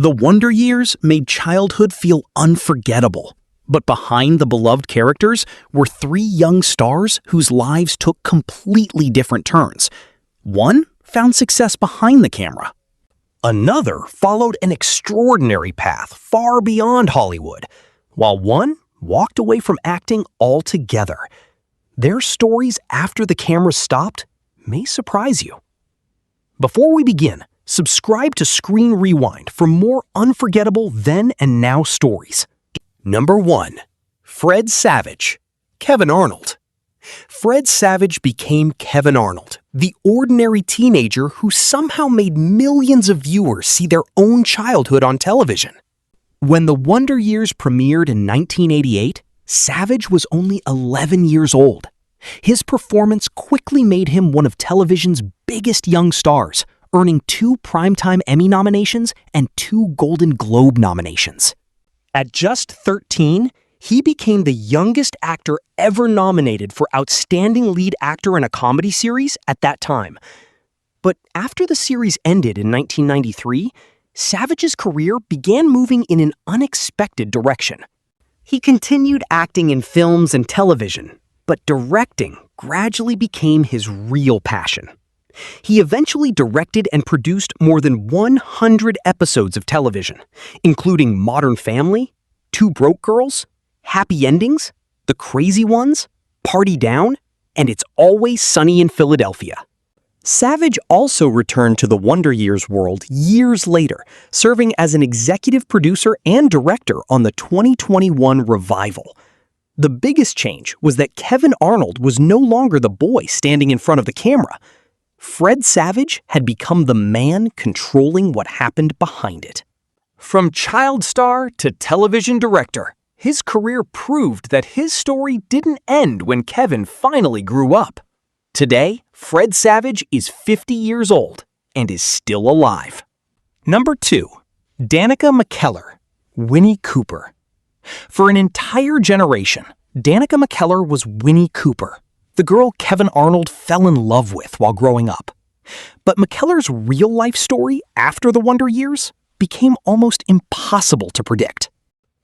The Wonder Years made childhood feel unforgettable, but behind the beloved characters were three young stars whose lives took completely different turns. One found success behind the camera. Another followed an extraordinary path far beyond Hollywood, while one walked away from acting altogether. Their stories after the camera stopped may surprise you. Before we begin, subscribe to Screen Rewind for more unforgettable then and now stories. Number 1. Fred Savage, Kevin Arnold. Fred Savage became Kevin Arnold, the ordinary teenager who somehow made millions of viewers see their own childhood on television. When The Wonder Years premiered in 1988, Savage was only 11 years old. His performance quickly made him one of television's biggest young stars, earning 2 Primetime Emmy nominations and 2 Golden Globe nominations. At just 13, he became the youngest actor ever nominated for Outstanding Lead Actor in a Comedy Series at that time. But after the series ended in 1993, Savage's career began moving in an unexpected direction. He continued acting in films and television, but directing gradually became his real passion. He eventually directed and produced more than 100 episodes of television, including Modern Family, Two Broke Girls, Happy Endings, The Crazy Ones, Party Down, and It's Always Sunny in Philadelphia. Savage also returned to the Wonder Years world years later, serving as an executive producer and director on the 2021 revival. The biggest change was that Kevin Arnold was no longer the boy standing in front of the camera. Fred Savage had become the man controlling what happened behind it. From child star to television director, his career proved that his story didn't end when Kevin finally grew up. Today, Fred Savage is 50 years old and is still alive. Number 2. Danica McKellar, Winnie Cooper. For an entire generation, Danica McKellar was Winnie Cooper, the girl Kevin Arnold fell in love with while growing up. But McKellar's real-life story after the Wonder Years became almost impossible to predict.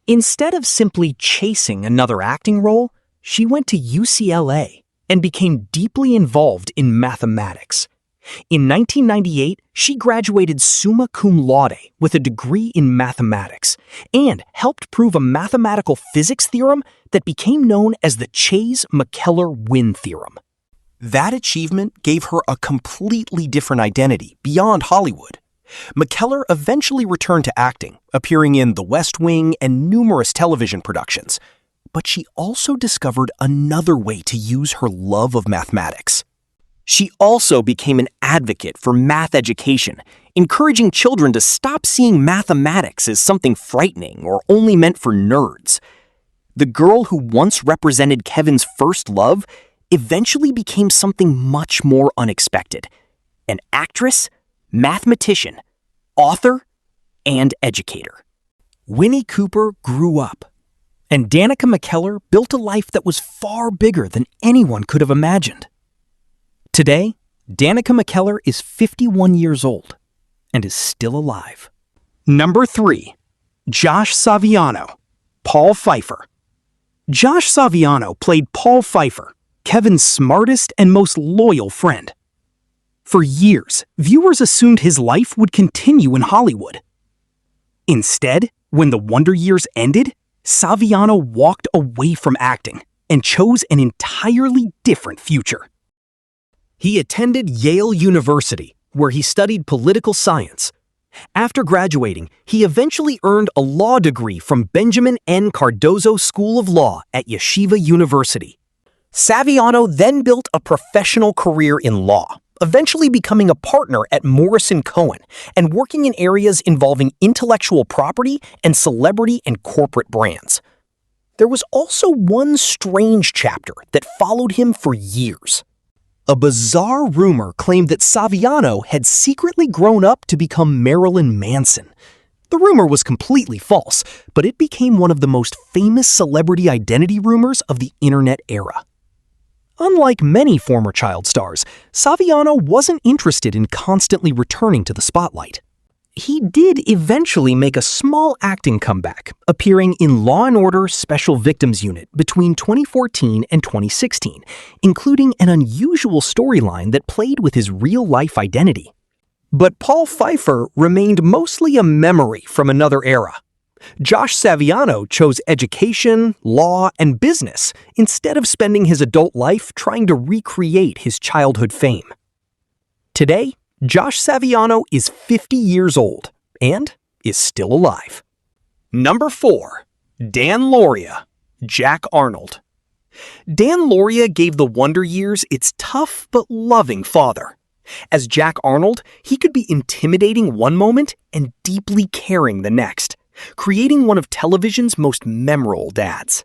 Instead of simply chasing another acting role, she went to UCLA and became deeply involved in mathematics. In 1998, she graduated summa cum laude with a degree in mathematics and helped prove a mathematical physics theorem that became known as the Chase-McKellar-Wynn theorem. That achievement gave her a completely different identity beyond Hollywood. McKellar eventually returned to acting, appearing in The West Wing and numerous television productions. But she also discovered another way to use her love of mathematics. She also became an advocate for math education, encouraging children to stop seeing mathematics as something frightening or only meant for nerds. The girl who once represented Kevin's first love eventually became something much more unexpected: an actress, mathematician, author, and educator. Winnie Cooper grew up, and Danica McKellar built a life that was far bigger than anyone could have imagined. Today, Danica McKellar is 51 years old and is still alive. Number 3. Josh Saviano, Paul Pfeiffer. Josh Saviano played Paul Pfeiffer, Kevin's smartest and most loyal friend. For years, viewers assumed his life would continue in Hollywood. Instead, when the Wonder Years ended, Saviano walked away from acting and chose an entirely different future. He attended Yale University, where he studied political science. After graduating, he eventually earned a law degree from Benjamin N. Cardozo School of Law at Yeshiva University. Saviano then built a professional career in law, eventually becoming a partner at Morrison Cohen and working in areas involving intellectual property and celebrity and corporate brands. There was also one strange chapter that followed him for years. A bizarre rumor claimed that Saviano had secretly grown up to become Marilyn Manson. The rumor was completely false, but it became one of the most famous celebrity identity rumors of the internet era. Unlike many former child stars, Saviano wasn't interested in constantly returning to the spotlight. He did eventually make a small acting comeback, appearing in Law & Order Special Victims Unit between 2014 and 2016, including an unusual storyline that played with his real-life identity. But Paul Pfeiffer remained mostly a memory from another era. Josh Saviano chose education, law, and business instead of spending his adult life trying to recreate his childhood fame. Today, Josh Saviano is 50 years old and is still alive. Number 4. Dan Lauria, Jack Arnold. Dan Lauria gave the Wonder Years its tough but loving father. As Jack Arnold, he could be intimidating one moment and deeply caring the next, creating one of television's most memorable dads.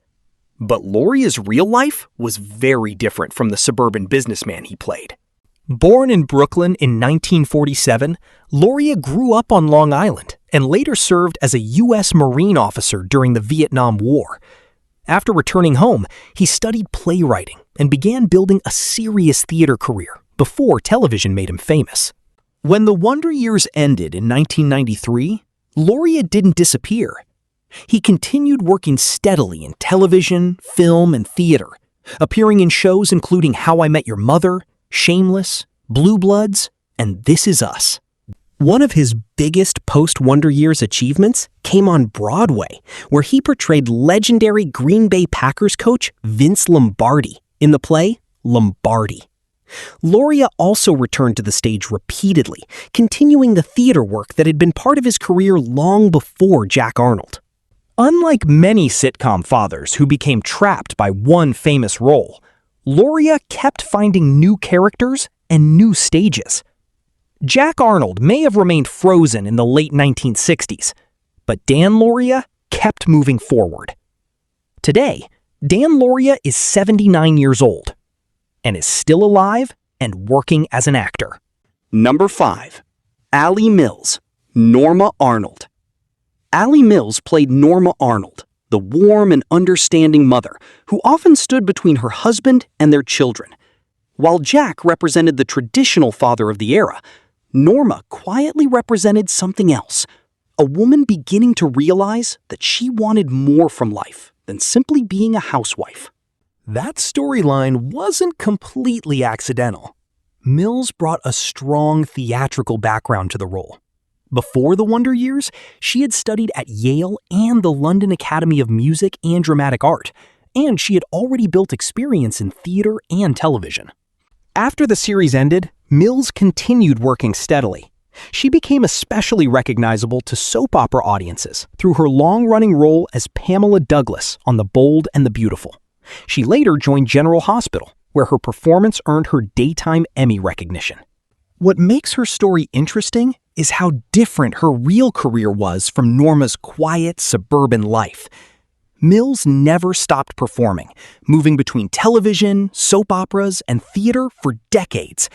But Lauria's real life was very different from the suburban businessman he played. Born in Brooklyn in 1947, Lauria grew up on Long Island and later served as a U.S. Marine officer during the Vietnam War. After returning home, he studied playwriting and began building a serious theater career before television made him famous. When the Wonder Years ended in 1993, Lauria didn't disappear. He continued working steadily in television, film, and theater, appearing in shows including How I Met Your Mother, Shameless, Blue Bloods, and This Is Us. One of his biggest post-Wonder Years achievements came on Broadway, where he portrayed legendary Green Bay Packers coach Vince Lombardi in the play Lombardi. Lauria also returned to the stage repeatedly, continuing the theater work that had been part of his career long before Jack Arnold. Unlike many sitcom fathers who became trapped by one famous role, Lauria kept finding new characters and new stages. Jack Arnold may have remained frozen in the late 1960s, but Dan Lauria kept moving forward. Today, Dan Lauria is 79 years old and is still alive and working as an actor. Number 5. Allie Mills, Norma Arnold. Allie Mills played Norma Arnold, the warm and understanding mother who often stood between her husband and their children. While Jack represented the traditional father of the era, Norma quietly represented something else, a woman beginning to realize that she wanted more from life than simply being a housewife. That storyline wasn't completely accidental. Mills brought a strong theatrical background to the role. Before the Wonder Years, she had studied at Yale and the London Academy of Music and Dramatic Art, and she had already built experience in theater and television. After the series ended, Mills continued working steadily. She became especially recognizable to soap opera audiences through her long-running role as Pamela Douglas on The Bold and the Beautiful. She later joined General Hospital, where her performance earned her Daytime Emmy recognition. What makes her story interesting is how different her real career was from Norma's quiet suburban life. Mills never stopped performing, moving between television, soap operas, and theater for decades.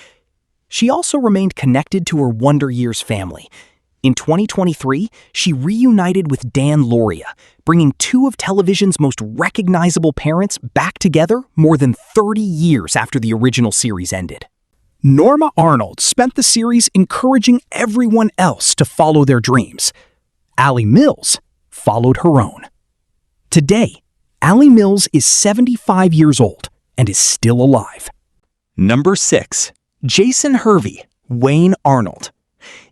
She also remained connected to her Wonder Years family. In 2023, she reunited with Dan Lauria, bringing two of television's most recognizable parents back together more than 30 years after the original series ended. Norma Arnold spent the series encouraging everyone else to follow their dreams. Allie Mills followed her own. Today, Allie Mills is 75 years old and is still alive. Number 6. Jason Hervey, Wayne Arnold.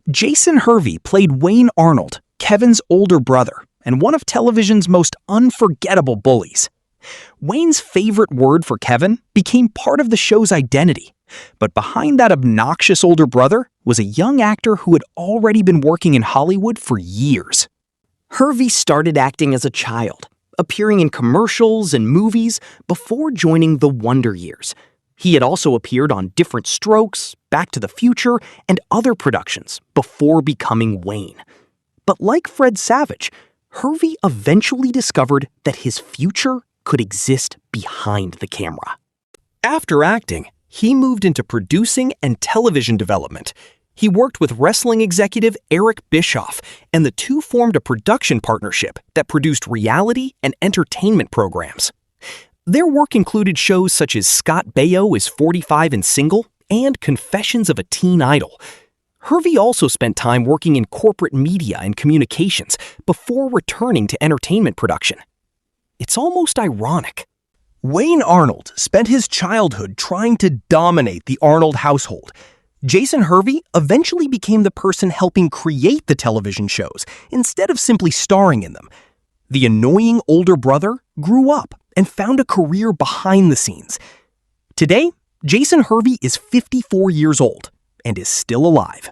Jason Hervey played Wayne Arnold, Kevin's older brother, and one of television's most unforgettable bullies. Wayne's favorite word for Kevin became part of the show's identity, but behind that obnoxious older brother was a young actor who had already been working in Hollywood for years. Hervey started acting as a child, appearing in commercials and movies before joining the Wonder Years. He had also appeared on Different Strokes, Back to the Future, and other productions before becoming Wayne. But like Fred Savage, Hervey eventually discovered that his future could exist behind the camera. After acting, he moved into producing and television development. He worked with wrestling executive Eric Bischoff, and the two formed a production partnership that produced reality and entertainment programs. Their work included shows such as Scott Baio is 45 and Single and Confessions of a Teen Idol. Hervey also spent time working in corporate media and communications before returning to entertainment production. It's almost ironic. Wayne Arnold spent his childhood trying to dominate the Arnold household. Jason Hervey eventually became the person helping create the television shows instead of simply starring in them. The annoying older brother grew up and found a career behind the scenes. Today, Jason Hervey is 54 years old and is still alive.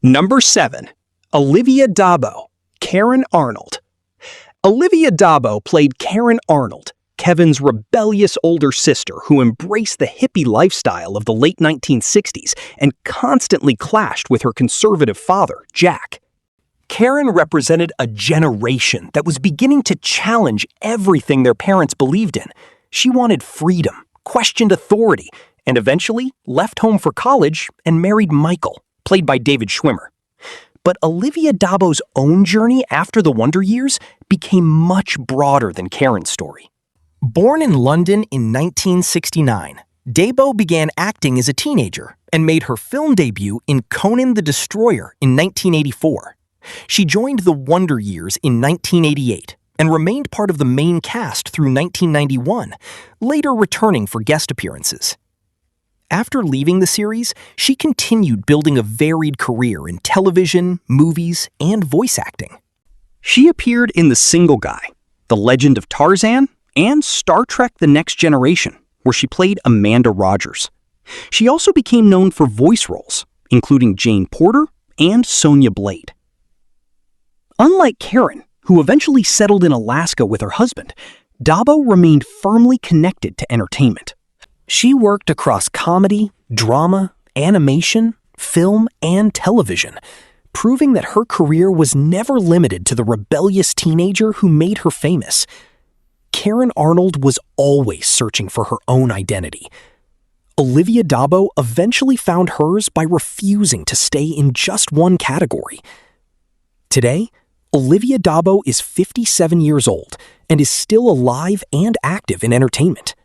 Number 7. Olivia Dabo, Karen Arnold. Olivia Dabo played Karen Arnold, Kevin's rebellious older sister who embraced the hippie lifestyle of the late 1960s and constantly clashed with her conservative father, Jack. Karen represented a generation that was beginning to challenge everything their parents believed in. She wanted freedom, questioned authority, and eventually left home for college and married Michael, played by David Schwimmer. But Olivia Dabo's own journey after the Wonder Years became much broader than Karen's story. Born in London in 1969, Dabo began acting as a teenager and made her film debut in Conan the Destroyer in 1984. She joined the Wonder Years in 1988 and remained part of the main cast through 1991, later returning for guest appearances. After leaving the series, she continued building a varied career in television, movies, and voice acting. She appeared in The Single Guy, The Legend of Tarzan, and Star Trek The Next Generation, where she played Amanda Rogers. She also became known for voice roles, including Jane Porter and Sonya Blade. Unlike Karen, who eventually settled in Alaska with her husband, Dabo remained firmly connected to entertainment. She worked across comedy, drama, animation, film, and television, proving that her career was never limited to the rebellious teenager who made her famous. Karen Arnold was always searching for her own identity. Olivia Dabo eventually found hers by refusing to stay in just one category. Today, Olivia Dabo is 57 years old and is still alive and active in entertainment.